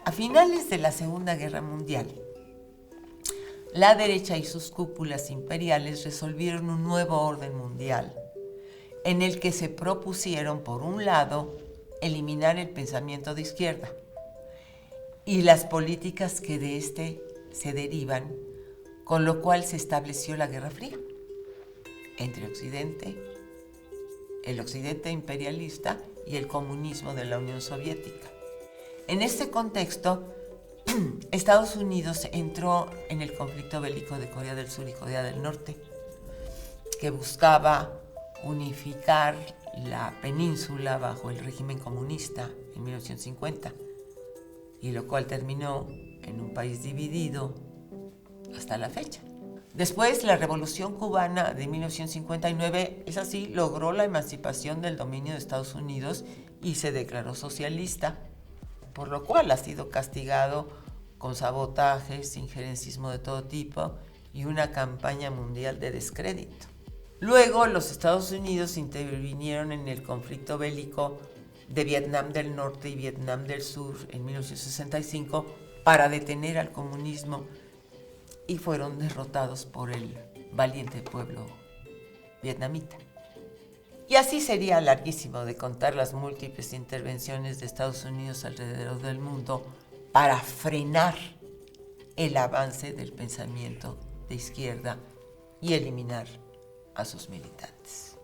A finales de la Segunda Guerra Mundial, la derecha y sus cúpulas imperiales resolvieron un nuevo orden mundial, en el que se propusieron, por un lado, eliminar el pensamiento de izquierda y las políticas que de este se derivan, con lo cual se estableció la Guerra Fría entre el Occidente imperialista y el comunismo de la Unión Soviética. En este contexto, Estados Unidos entró en el conflicto bélico de Corea del Sur y Corea del Norte, que buscaba unificar la península bajo el régimen comunista en 1950, y lo cual terminó en un país dividido hasta la fecha. Después, la Revolución Cubana de 1959, es así, logró la emancipación del dominio de Estados Unidos y se declaró socialista, por lo cual ha sido castigado con sabotajes, injerencismo de todo tipo y una campaña mundial de descrédito. Luego, los Estados Unidos intervinieron en el conflicto bélico de Vietnam del Norte y Vietnam del Sur en 1965 para detener al comunismo, y fueron derrotados por el valiente pueblo vietnamita. Y así sería larguísimo de contar las múltiples intervenciones de Estados Unidos alrededor del mundo para frenar el avance del pensamiento de izquierda y eliminar a sus militantes.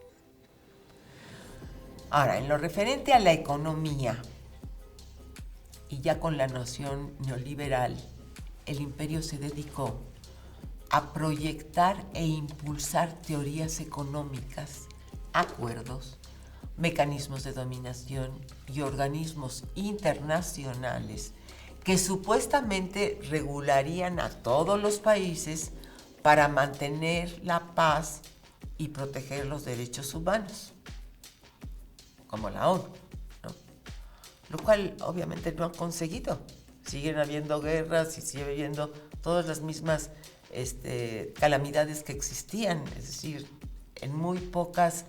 Ahora, en lo referente a la economía, y ya con la noción neoliberal, el imperio se dedicó a proyectar e impulsar teorías económicas, acuerdos, mecanismos de dominación y organismos internacionales que supuestamente regularían a todos los países para mantener la paz y proteger los derechos humanos, como la ONU, ¿no? Lo cual obviamente no han conseguido. Siguen habiendo guerras y sigue habiendo todas las mismas calamidades que existían, es decir, en muy pocas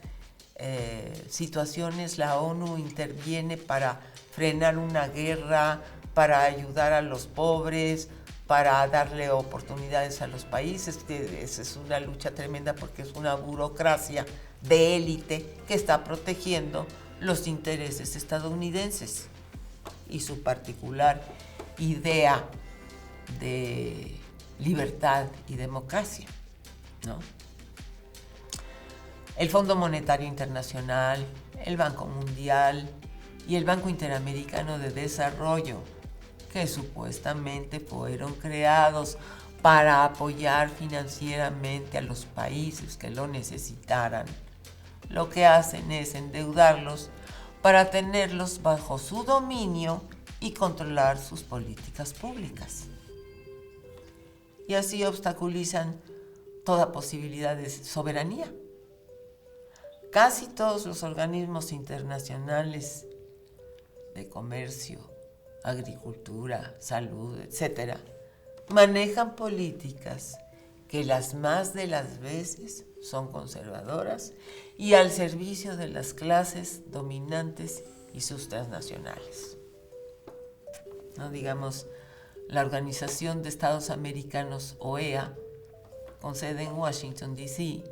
situaciones la ONU interviene para frenar una guerra, para ayudar a los pobres, para darle oportunidades a los países. Esa es una lucha tremenda porque es una burocracia de élite que está protegiendo los intereses estadounidenses y su particular idea de libertad y democracia, ¿no? El Fondo Monetario Internacional, el Banco Mundial y el Banco Interamericano de Desarrollo, que supuestamente fueron creados para apoyar financieramente a los países que lo necesitaran, lo que hacen es endeudarlos para tenerlos bajo su dominio y controlar sus políticas públicas. Y así obstaculizan toda posibilidad de soberanía. Casi todos los organismos internacionales de comercio, agricultura, salud, etc., manejan políticas que las más de las veces son conservadoras y al servicio de las clases dominantes y sus transnacionales. No digamos la Organización de Estados Americanos, OEA, con sede en Washington, D.C.,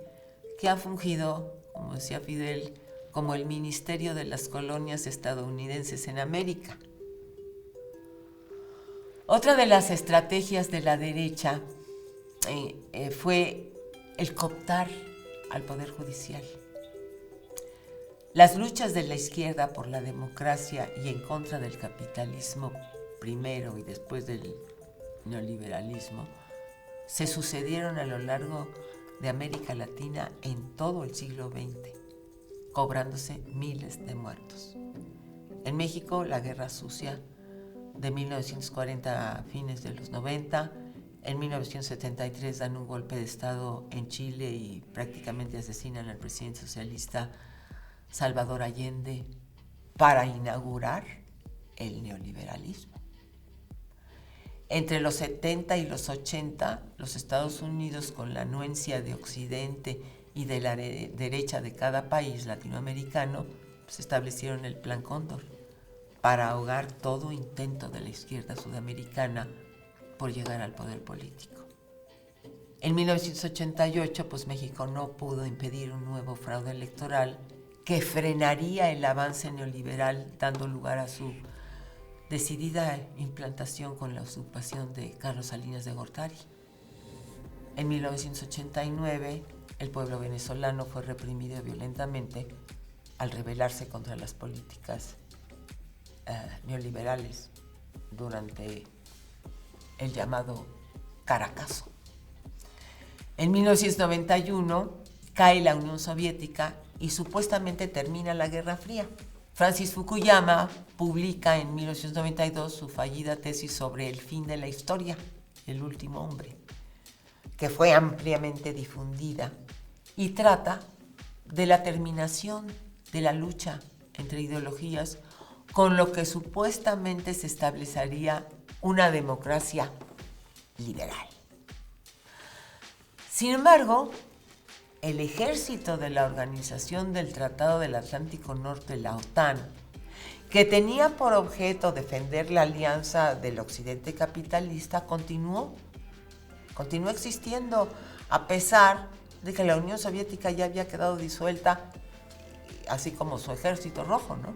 que ha fungido, como decía Fidel, como el Ministerio de las Colonias estadounidenses en América. Otra de las estrategias de la derecha fue el cooptar al Poder Judicial. Las luchas de la izquierda por la democracia y en contra del capitalismo primero y después del neoliberalismo se sucedieron a lo largo de América Latina en todo el siglo XX, cobrándose miles de muertos. En México, la Guerra Sucia de 1940 a fines de los 90, en 1973 dan un golpe de Estado en Chile y prácticamente asesinan al presidente socialista Salvador Allende para inaugurar el neoliberalismo. Entre los 70 y los 80, los Estados Unidos, con la anuencia de Occidente y de la derecha de cada país latinoamericano, pues establecieron el Plan Cóndor para ahogar todo intento de la izquierda sudamericana por llegar al poder político. En 1988, pues México no pudo impedir un nuevo fraude electoral que frenaría el avance neoliberal, dando lugar a su decidida implantación con la usurpación de Carlos Salinas de Gortari. En 1989, el pueblo venezolano fue reprimido violentamente al rebelarse contra las políticas neoliberales durante el llamado Caracazo. En 1991 cae la Unión Soviética y supuestamente termina la Guerra Fría. Francis Fukuyama publica en 1992 su fallida tesis sobre el fin de la historia, el último hombre, que fue ampliamente difundida y trata de la terminación de la lucha entre ideologías con lo que supuestamente se establecería una democracia liberal. Sin embargo, el ejército de la Organización del Tratado del Atlántico Norte, la OTAN, que tenía por objeto defender la alianza del occidente capitalista, continuó existiendo a pesar de que la Unión Soviética ya había quedado disuelta, así como su ejército rojo, ¿no?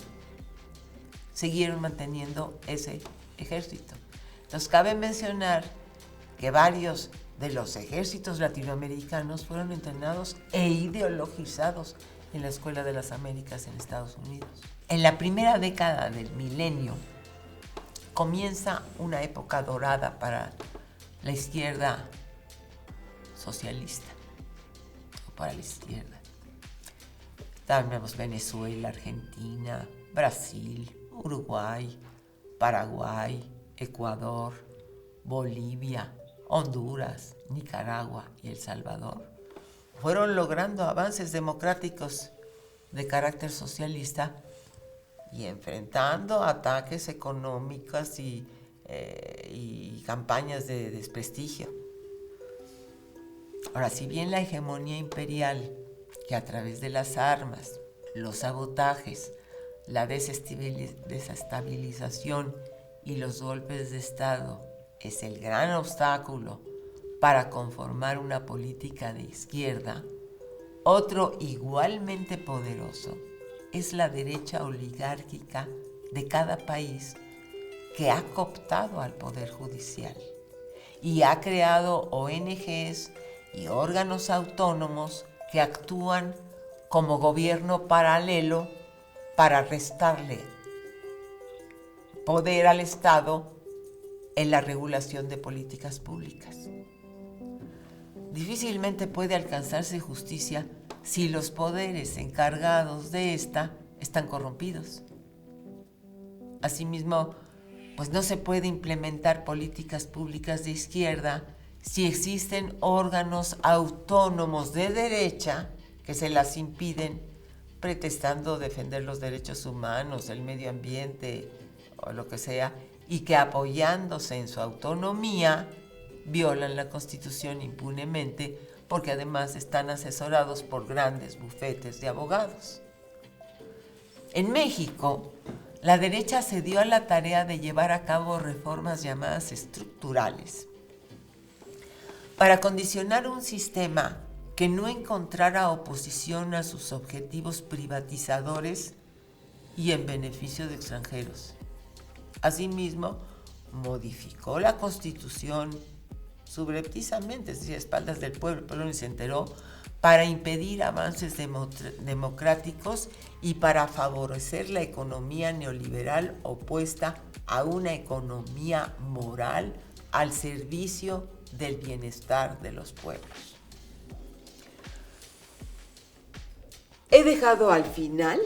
Siguieron manteniendo ese ejército. Entonces, cabe mencionar que varios de los ejércitos latinoamericanos fueron entrenados e ideologizados en la Escuela de las Américas en Estados Unidos. En la primera década del milenio comienza una época dorada para la izquierda socialista, o para la izquierda. Tenemos Venezuela, Argentina, Brasil, Uruguay, Paraguay, Ecuador, Bolivia, Honduras, Nicaragua y El Salvador. Fueron logrando avances democráticos de carácter socialista y enfrentando ataques económicos y campañas de desprestigio. Ahora, si bien la hegemonía imperial, que a través de las armas, los sabotajes, la desestabilización y los golpes de Estado es el gran obstáculo para conformar una política de izquierda, otro igualmente poderoso es la derecha oligárquica de cada país que ha cooptado al Poder Judicial y ha creado ONGs y órganos autónomos que actúan como gobierno paralelo para restarle poder al Estado en la regulación de políticas públicas. Difícilmente puede alcanzarse justicia si los poderes encargados de esta están corrompidos. Asimismo, pues no se puede implementar políticas públicas de izquierda si existen órganos autónomos de derecha que se las impiden, pretextando defender los derechos humanos, el medio ambiente o lo que sea, y que apoyándose en su autonomía violan la Constitución impunemente, porque además están asesorados por grandes bufetes de abogados. En México, la derecha se dio a la tarea de llevar a cabo reformas llamadas estructurales para condicionar un sistema que no encontrara oposición a sus objetivos privatizadores y en beneficio de extranjeros. Asimismo, modificó la Constitución subrepticiamente, es decir, a espaldas del pueblo, el pueblo ni se enteró, para impedir avances democráticos y para favorecer la economía neoliberal opuesta a una economía moral al servicio del bienestar de los pueblos. He dejado al final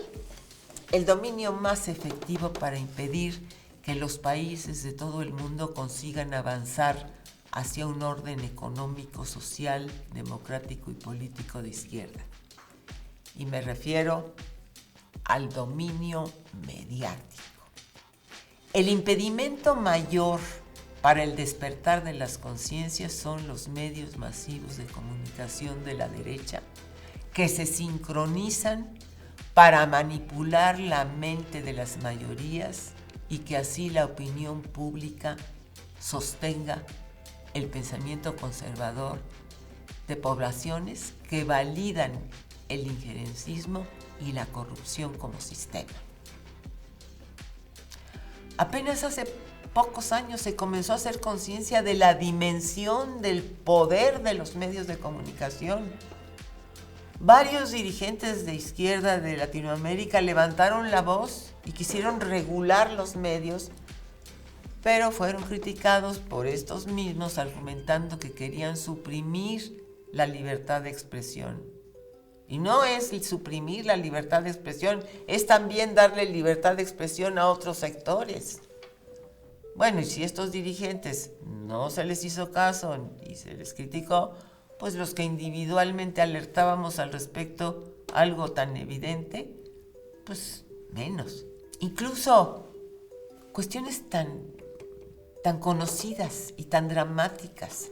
el dominio más efectivo para impedir que los países de todo el mundo consigan avanzar hacia un orden económico, social, democrático y político de izquierda. Y me refiero al dominio mediático. El impedimento mayor para el despertar de las conciencias son los medios masivos de comunicación de la derecha que se sincronizan para manipular la mente de las mayorías y que así la opinión pública sostenga el pensamiento conservador de poblaciones que validan el injerencismo y la corrupción como sistema. Apenas hace pocos años se comenzó a hacer conciencia de la dimensión del poder de los medios de comunicación. Varios dirigentes de izquierda de Latinoamérica levantaron la voz y quisieron regular los medios, pero fueron criticados por estos mismos argumentando que querían suprimir la libertad de expresión. Y no es suprimir la libertad de expresión, es también darle libertad de expresión a otros sectores. Bueno, y si estos dirigentes no se les hizo caso y se les criticó, pues los que individualmente alertábamos al respecto algo tan evidente, pues menos. Incluso cuestiones tan conocidas y tan dramáticas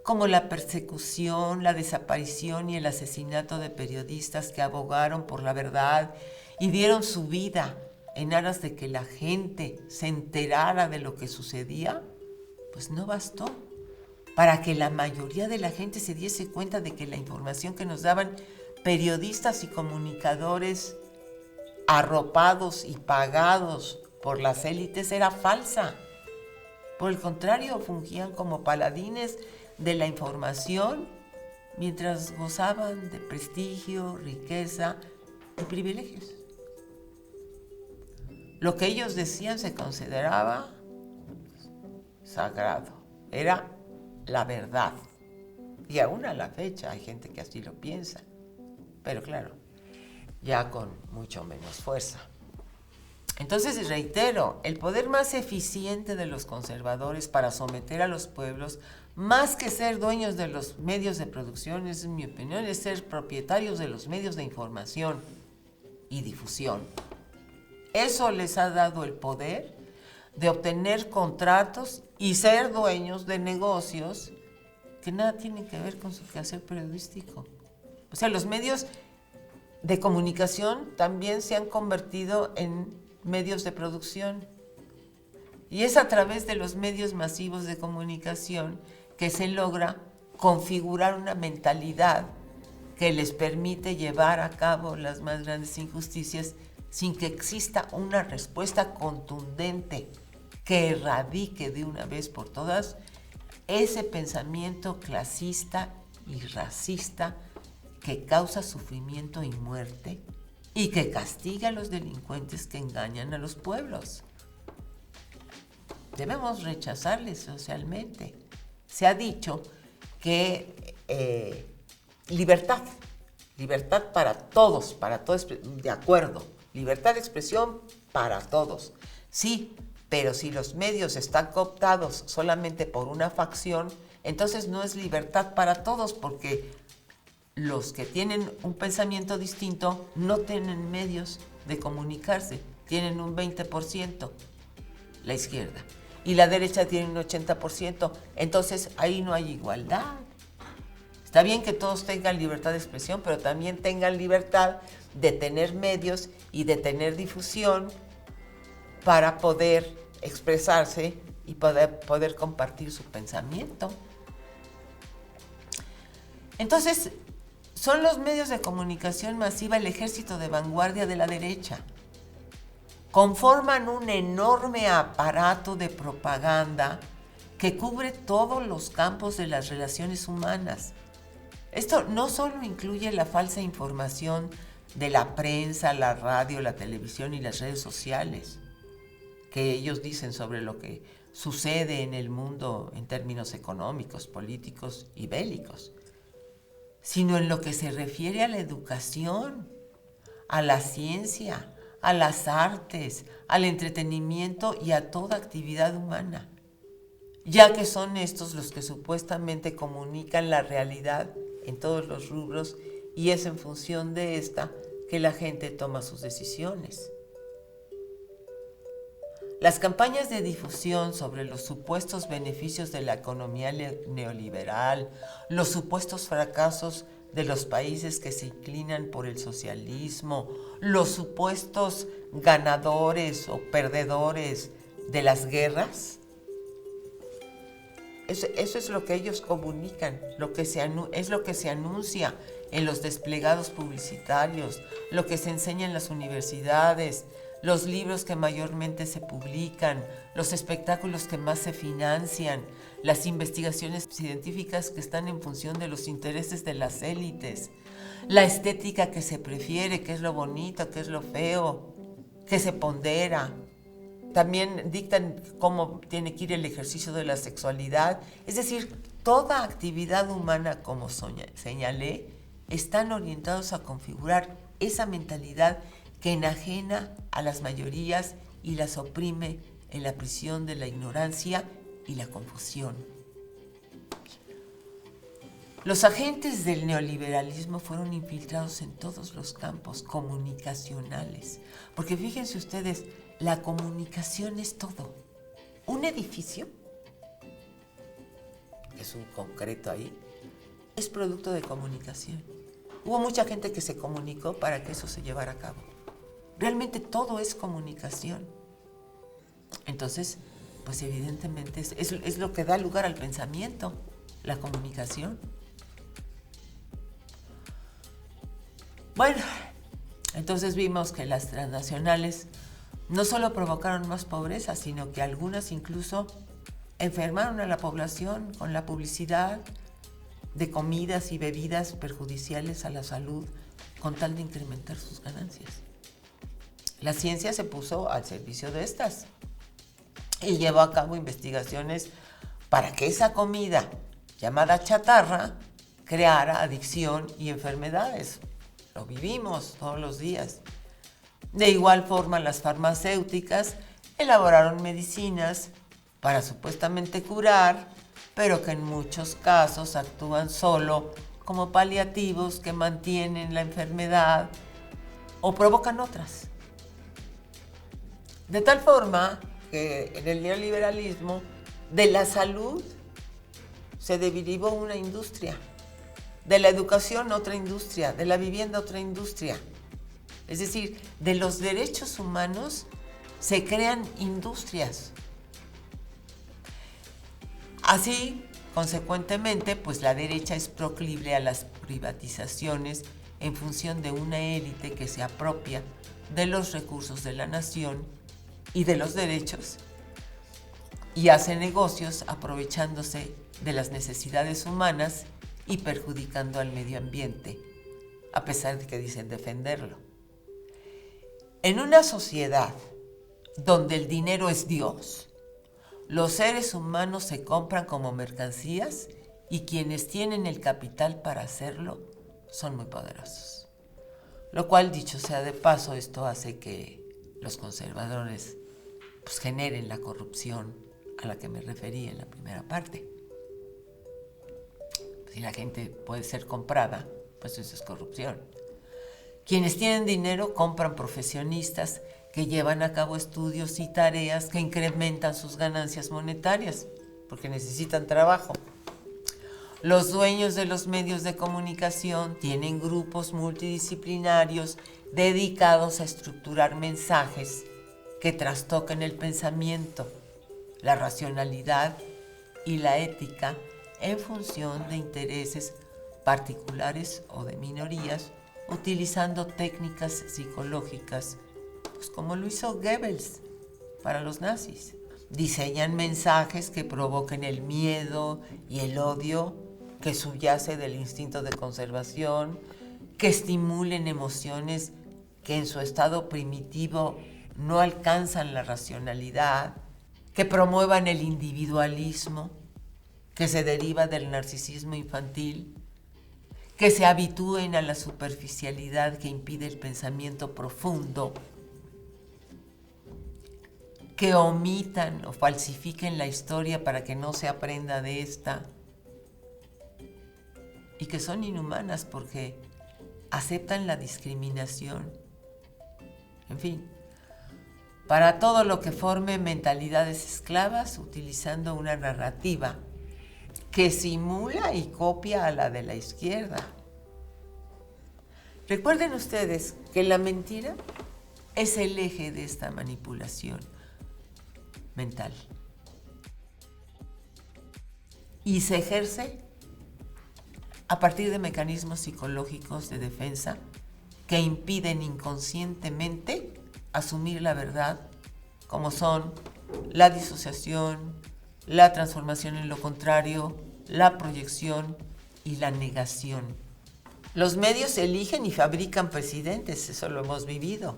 como la persecución, la desaparición y el asesinato de periodistas que abogaron por la verdad y dieron su vida en aras de que la gente se enterara de lo que sucedía, pues no bastó para que la mayoría de la gente se diese cuenta de que la información que nos daban periodistas y comunicadores arropados y pagados por las élites era falsa. Por el contrario, fungían como paladines de la información mientras gozaban de prestigio, riqueza y privilegios. Lo que ellos decían se consideraba sagrado, era la verdad. Y aún a la fecha hay gente que así lo piensa, pero claro, ya con mucho menos fuerza. Entonces, reitero, el poder más eficiente de los conservadores para someter a los pueblos, más que ser dueños de los medios de producción, es, en mi opinión, es ser propietarios de los medios de información y difusión. Eso les ha dado el poder de obtener contratos y ser dueños de negocios que nada tienen que ver con su quehacer periodístico. O sea, los medios de comunicación también se han convertido en medios de producción. Y es a través de los medios masivos de comunicación que se logra configurar una mentalidad que les permite llevar a cabo las más grandes injusticias sin que exista una respuesta contundente que erradique de una vez por todas ese pensamiento clasista y racista que causa sufrimiento y muerte y que castiga a los delincuentes que engañan a los pueblos. Debemos rechazarles socialmente. Se ha dicho que libertad para todos, de acuerdo, libertad de expresión para todos. Sí, pero si los medios están cooptados solamente por una facción, entonces no es libertad para todos, porque los que tienen un pensamiento distinto no tienen medios de comunicarse, tienen un 20%, la izquierda, y la derecha tiene un 80%, entonces ahí no hay igualdad. Está bien que todos tengan libertad de expresión, pero también tengan libertad de tener medios y de tener difusión para poder expresarse y poder compartir su pensamiento. Entonces, son los medios de comunicación masiva el ejército de vanguardia de la derecha. Conforman un enorme aparato de propaganda que cubre todos los campos de las relaciones humanas. Esto no solo incluye la falsa información de la prensa, la radio, la televisión y las redes sociales, que ellos dicen sobre lo que sucede en el mundo en términos económicos, políticos y bélicos, sino en lo que se refiere a la educación, a la ciencia, a las artes, al entretenimiento y a toda actividad humana, ya que son estos los que supuestamente comunican la realidad en todos los rubros y es en función de esta que la gente toma sus decisiones. Las campañas de difusión sobre los supuestos beneficios de la economía neoliberal, los supuestos fracasos de los países que se inclinan por el socialismo, los supuestos ganadores o perdedores de las guerras. Eso es lo que ellos comunican, es lo que se anuncia en los desplegados publicitarios, lo que se enseña en las universidades, los libros que mayormente se publican, los espectáculos que más se financian, las investigaciones científicas que están en función de los intereses de las élites, la estética que se prefiere, qué es lo bonito, qué es lo feo, que se pondera. También dictan cómo tiene que ir el ejercicio de la sexualidad. Es decir, toda actividad humana, como señalé, están orientados a configurar esa mentalidad que enajena a las mayorías y las oprime en la prisión de la ignorancia y la confusión. Los agentes del neoliberalismo fueron infiltrados en todos los campos comunicacionales, porque fíjense ustedes, la comunicación es todo. Un edificio, es un concreto ahí, es producto de comunicación. Hubo mucha gente que se comunicó para que eso se llevara a cabo. Realmente todo es comunicación. Entonces, pues evidentemente es lo que da lugar al pensamiento, la comunicación. Bueno, entonces vimos que las transnacionales no solo provocaron más pobreza, sino que algunas incluso enfermaron a la población con la publicidad de comidas y bebidas perjudiciales a la salud con tal de incrementar sus ganancias. La ciencia se puso al servicio de estas y llevó a cabo investigaciones para que esa comida llamada chatarra creara adicción y enfermedades. Lo vivimos todos los días. De igual forma, las farmacéuticas elaboraron medicinas para supuestamente curar, pero que en muchos casos actúan solo como paliativos que mantienen la enfermedad o provocan otras. De tal forma que en el neoliberalismo de la salud se derivó una industria, de la educación otra industria, de la vivienda otra industria. Es decir, de los derechos humanos se crean industrias. Así, consecuentemente, pues la derecha es proclive a las privatizaciones en función de una élite que se apropia de los recursos de la nación y de los derechos y hace negocios aprovechándose de las necesidades humanas y perjudicando al medio ambiente, a pesar de que dicen defenderlo. En una sociedad donde el dinero es Dios, los seres humanos se compran como mercancías y quienes tienen el capital para hacerlo son muy poderosos. Lo cual, dicho sea de paso, esto hace que los conservadores pues, generen la corrupción a la que me referí en la primera parte. Si la gente puede ser comprada, pues eso es corrupción. Quienes tienen dinero compran profesionistas que llevan a cabo estudios y tareas que incrementan sus ganancias monetarias, porque necesitan trabajo. Los dueños de los medios de comunicación tienen grupos multidisciplinarios dedicados a estructurar mensajes que trastoquen el pensamiento, la racionalidad y la ética en función de intereses particulares o de minorías, utilizando técnicas psicológicas, pues como lo hizo Goebbels para los nazis. Diseñan mensajes que provoquen el miedo y el odio que subyace del instinto de conservación, que estimulen emociones que en su estado primitivo no alcanzan la racionalidad, que promuevan el individualismo, que se deriva del narcisismo infantil, que se habitúen a la superficialidad que impide el pensamiento profundo, que omitan o falsifiquen la historia para que no se aprenda de esta, y que son inhumanas porque aceptan la discriminación. En fin, para todo lo que forme mentalidades esclavas, utilizando una narrativa que simula y copia a la de la izquierda. Recuerden ustedes que la mentira es el eje de esta manipulación mental. Y se ejerce a partir de mecanismos psicológicos de defensa que impiden inconscientemente asumir la verdad, como son la disociación, la transformación en lo contrario, la proyección y la negación. Los medios eligen y fabrican presidentes, eso lo hemos vivido.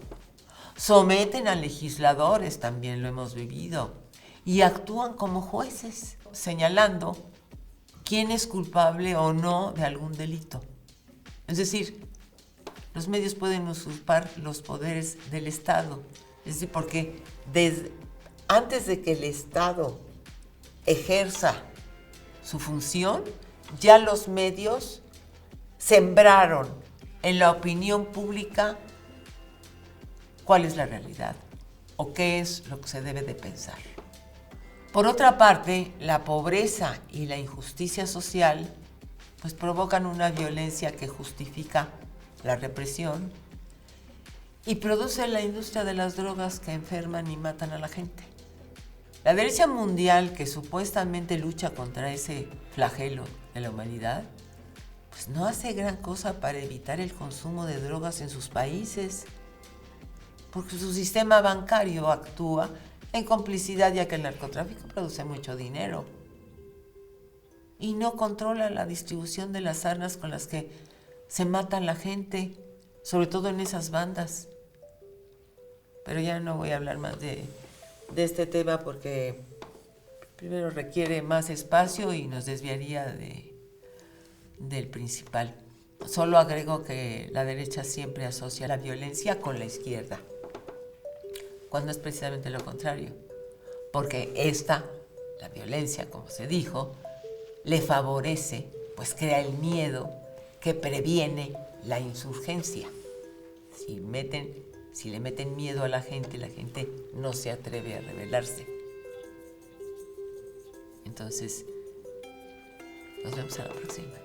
Someten a legisladores, también lo hemos vivido. Y actúan como jueces, señalando quién es culpable o no de algún delito. Es decir, los medios pueden usurpar los poderes del Estado. Es decir, porque antes de que el Estado ejerza su función, ya los medios sembraron en la opinión pública cuál es la realidad o qué es lo que se debe de pensar. Por otra parte, la pobreza y la injusticia social pues provocan una violencia que justifica la represión y produce la industria de las drogas que enferman y matan a la gente. La derecha mundial, que supuestamente lucha contra ese flagelo de la humanidad, pues no hace gran cosa para evitar el consumo de drogas en sus países, porque su sistema bancario actúa en complicidad, ya que el narcotráfico produce mucho dinero y no controla la distribución de las armas con las que se mata la gente, sobre todo en esas bandas. Pero ya no voy a hablar más de este tema porque primero requiere más espacio y nos desviaría del principal. Solo agrego que la derecha siempre asocia la violencia con la izquierda, cuando es precisamente lo contrario, porque la violencia, como se dijo, le favorece, pues crea el miedo que previene la insurgencia. Si le meten miedo a la gente no se atreve a rebelarse. Entonces, nos vemos a la próxima.